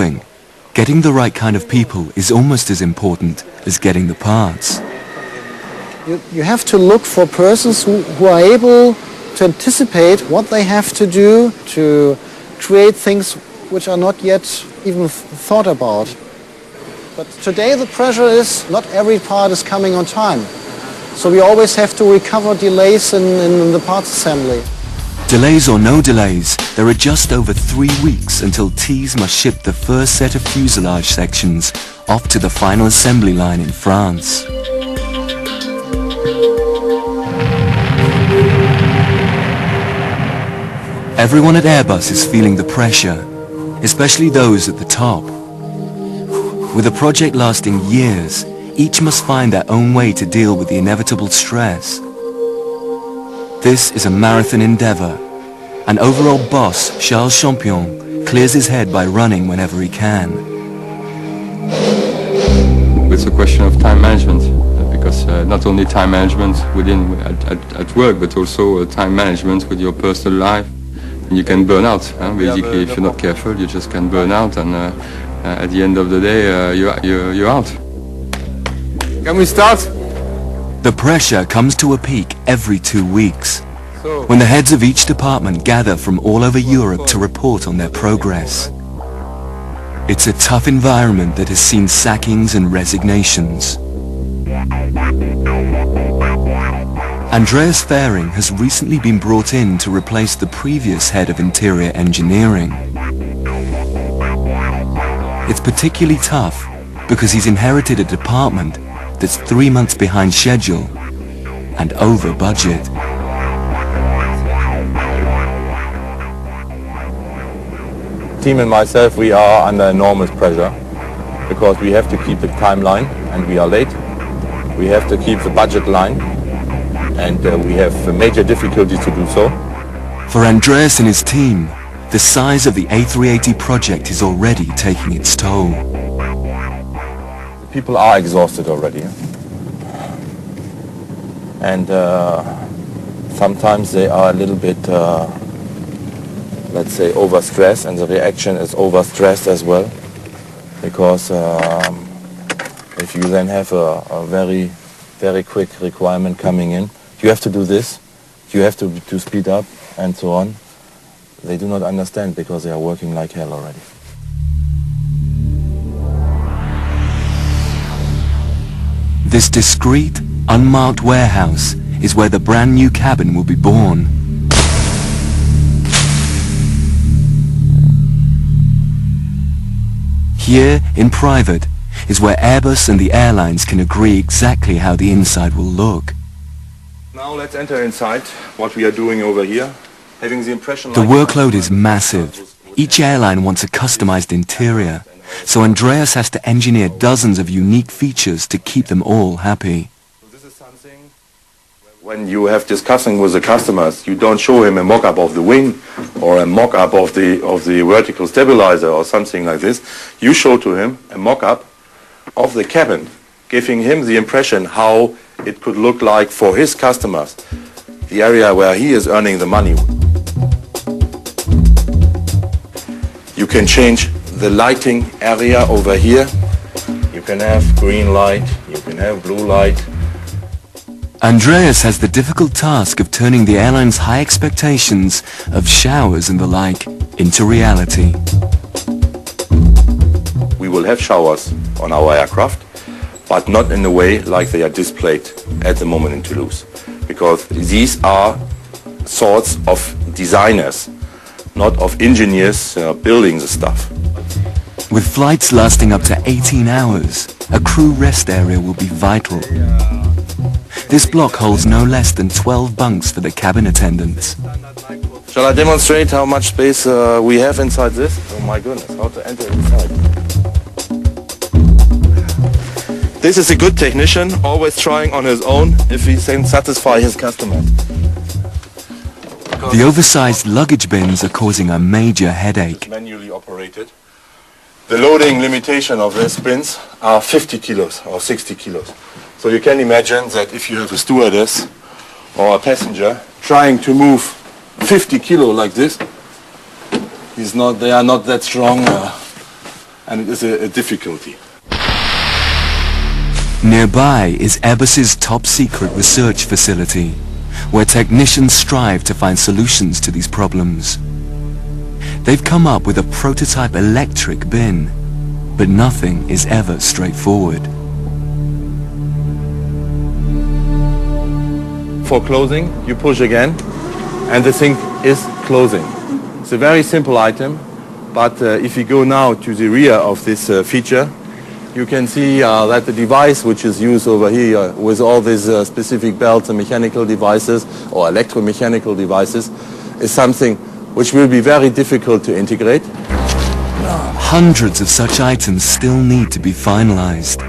evolving. Getting the right kind of people is almost as important as getting the parts. You have to look for persons who are able to anticipate what they have to do to create things which are not yet even thought about. But today the pressure is not every part is coming on time. So we always have to recover delays in the parts assembly. Delays or no delays, there are just over 3 weeks until Tees must ship the first set of fuselage sections off to the final assembly line in France. Everyone at Airbus is feeling the pressure, especially those at the top. With a project lasting years, each must find their own way to deal with the inevitable stress. This is a marathon endeavor, and overall boss Charles Champion clears his head by running whenever he can. It's a question of time management, because not only time management at work, but also time management with your personal life. And you can burn out. Basically, if you're not careful, you just can burn out, and at the end of the day, you're out. Can we start? The pressure comes to a peak every 2 weeks, when the heads of each department gather from all over Europe to report on their progress. It's a tough environment that has seen sackings and resignations. Andreas Fähring has recently been brought in to replace the previous head of interior engineering. It's particularly tough because he's inherited a department that's 3 months behind schedule and over budget. Team and myself, we are under enormous pressure because we have to keep the timeline and we are late. We have to keep the budget line and we have major difficulties to do so. For Andreas and his team, the size of the A380 project is already taking its toll. The people are exhausted already. And sometimes they are a little bit, let's say, overstressed, and the reaction is overstressed as well. Because if you then have a very, very quick requirement coming in, you have to do this, you have to speed up, and so on. They do not understand because they are working like hell already. This discreet, unmarked warehouse is where the brand new cabin will be born. Here, in private, is where Airbus and the airlines can agree exactly how the inside will look. Now let's enter inside what we are doing over here. Having the impression The workload is massive. Each airline wants a customized interior, so Andreas has to engineer dozens of unique features to keep them all happy. This is something when you have discussing with the customers, you don't show him a mock-up of the wing or a mock-up of the vertical stabilizer or something like this. You show to him a mock-up of the cabin, giving him the impression how it could look like for his customers, the area where he is earning the money. You can change the lighting area over here. You can have green light, you can have blue light. Andreas has the difficult task of turning the airline's high expectations of showers and the like into reality. We will have showers on our aircraft, but not in the way like they are displayed at the moment in Toulouse. Because these are sorts of designers, not of engineers building the stuff. With flights lasting up to 18 hours, a crew rest area will be vital. This block holds no less than 12 bunks for the cabin attendants. Shall I demonstrate how much space we have inside this? Oh my goodness, how to enter inside. This is a good technician, always trying on his own if he can satisfy his customers. The oversized luggage bins are causing a major headache. Manually operated. The loading limitation of these bins are 50 kilos or 60 kilos. So you can imagine that if you have a stewardess or a passenger trying to move 50 kilo like this, they are not that strong and it is a difficulty. Nearby is Airbus's top-secret research facility, where technicians strive to find solutions to these problems. They've come up with a prototype electric bin, but nothing is ever straightforward. For closing, you push again, and the thing is closing. It's a very simple item, but if you go now to the rear of this feature, you can see that the device which is used over here with all these specific belts and mechanical devices or electromechanical devices is something which will be very difficult to integrate. Hundreds of such items still need to be finalized.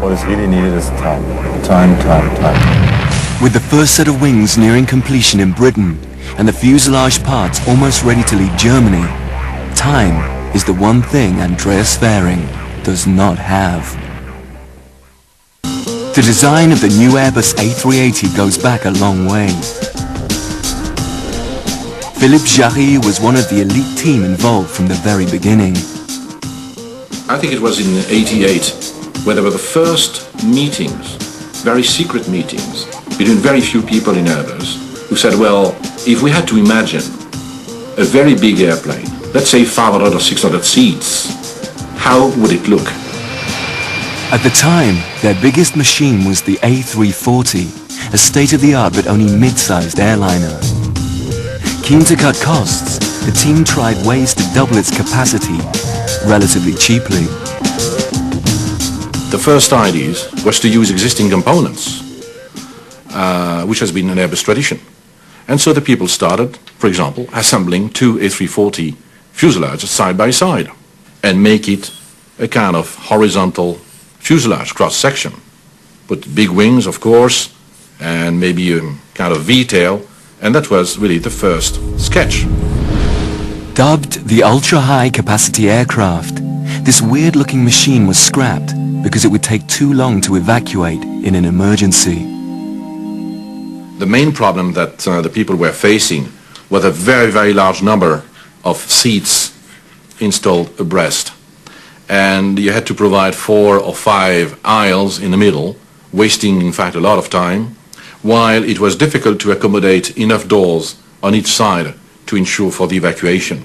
What is really needed is time. Time. With the first set of wings nearing completion in Britain and the fuselage parts almost ready to leave Germany, time is the one thing Andreas Fähring does not have. The design of the new Airbus A380 goes back a long way. Philippe Jarry was one of the elite team involved from the very beginning. I think it was in '88 where there were the first meetings, very secret meetings, between very few people in Airbus who said, well, if we had to imagine a very big airplane, let's say 500 or 600 seats, how would it look? At the time, their biggest machine was the A340, a state-of-the-art but only mid-sized airliner. Keen to cut costs, the team tried ways to double its capacity relatively cheaply. The first ideas was to use existing components, which has been an Airbus tradition. And so the people started, for example, assembling two A340 fuselages side by side and make it a kind of horizontal fuselage cross-section. Put big wings, of course, and maybe a kind of V-tail, and that was really the first sketch. Dubbed the ultra-high capacity aircraft, this weird-looking machine was scrapped because it would take too long to evacuate in an emergency. The main problem that the people were facing was a very, very large number of seats installed abreast. And you had to provide 4 or 5 aisles in the middle, wasting in fact a lot of time, while it was difficult to accommodate enough doors on each side to ensure for the evacuation.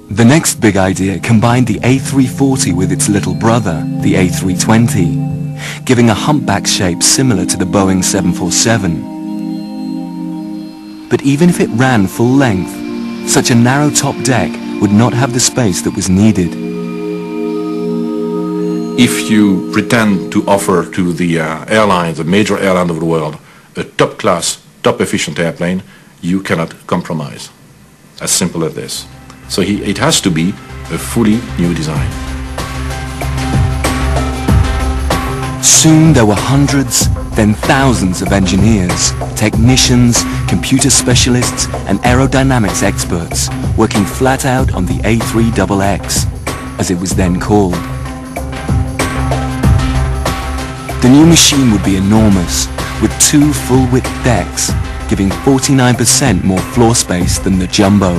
The next big idea combined the A340 with its little brother, the A320, giving a humpback shape similar to the Boeing 747. But even if it ran full length, such a narrow top deck would not have the space that was needed. If you pretend to offer to the airlines, the major airline of the world, a top-class, top-efficient airplane, you cannot compromise. As simple as this. So it has to be a fully new design. Soon there were hundreds, then thousands of engineers, technicians, computer specialists and aerodynamics experts working flat out on the A3XX, as it was then called. The new machine would be enormous, with 2 full-width decks, giving 49% more floor space than the Jumbo.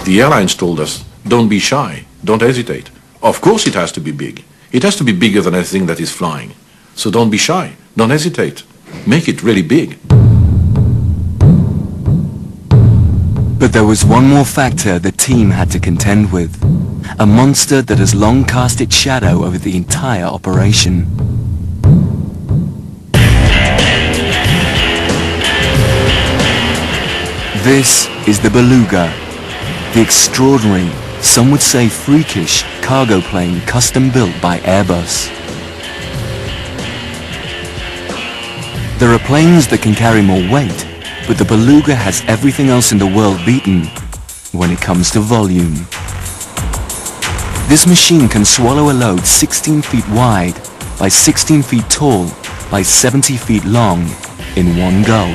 The airlines told us, don't be shy, don't hesitate. Of course it has to be big. It has to be bigger than anything that is flying. So don't be shy, don't hesitate. Make it really big. But there was one more factor the team had to contend with. A monster that has long cast its shadow over the entire operation. This is the Beluga, the extraordinary, some would say freakish, cargo plane custom built by Airbus. There are planes that can carry more weight, but the Beluga has everything else in the world beaten when it comes to volume. This machine can swallow a load 16 feet wide by 16 feet tall by 70 feet long in one go.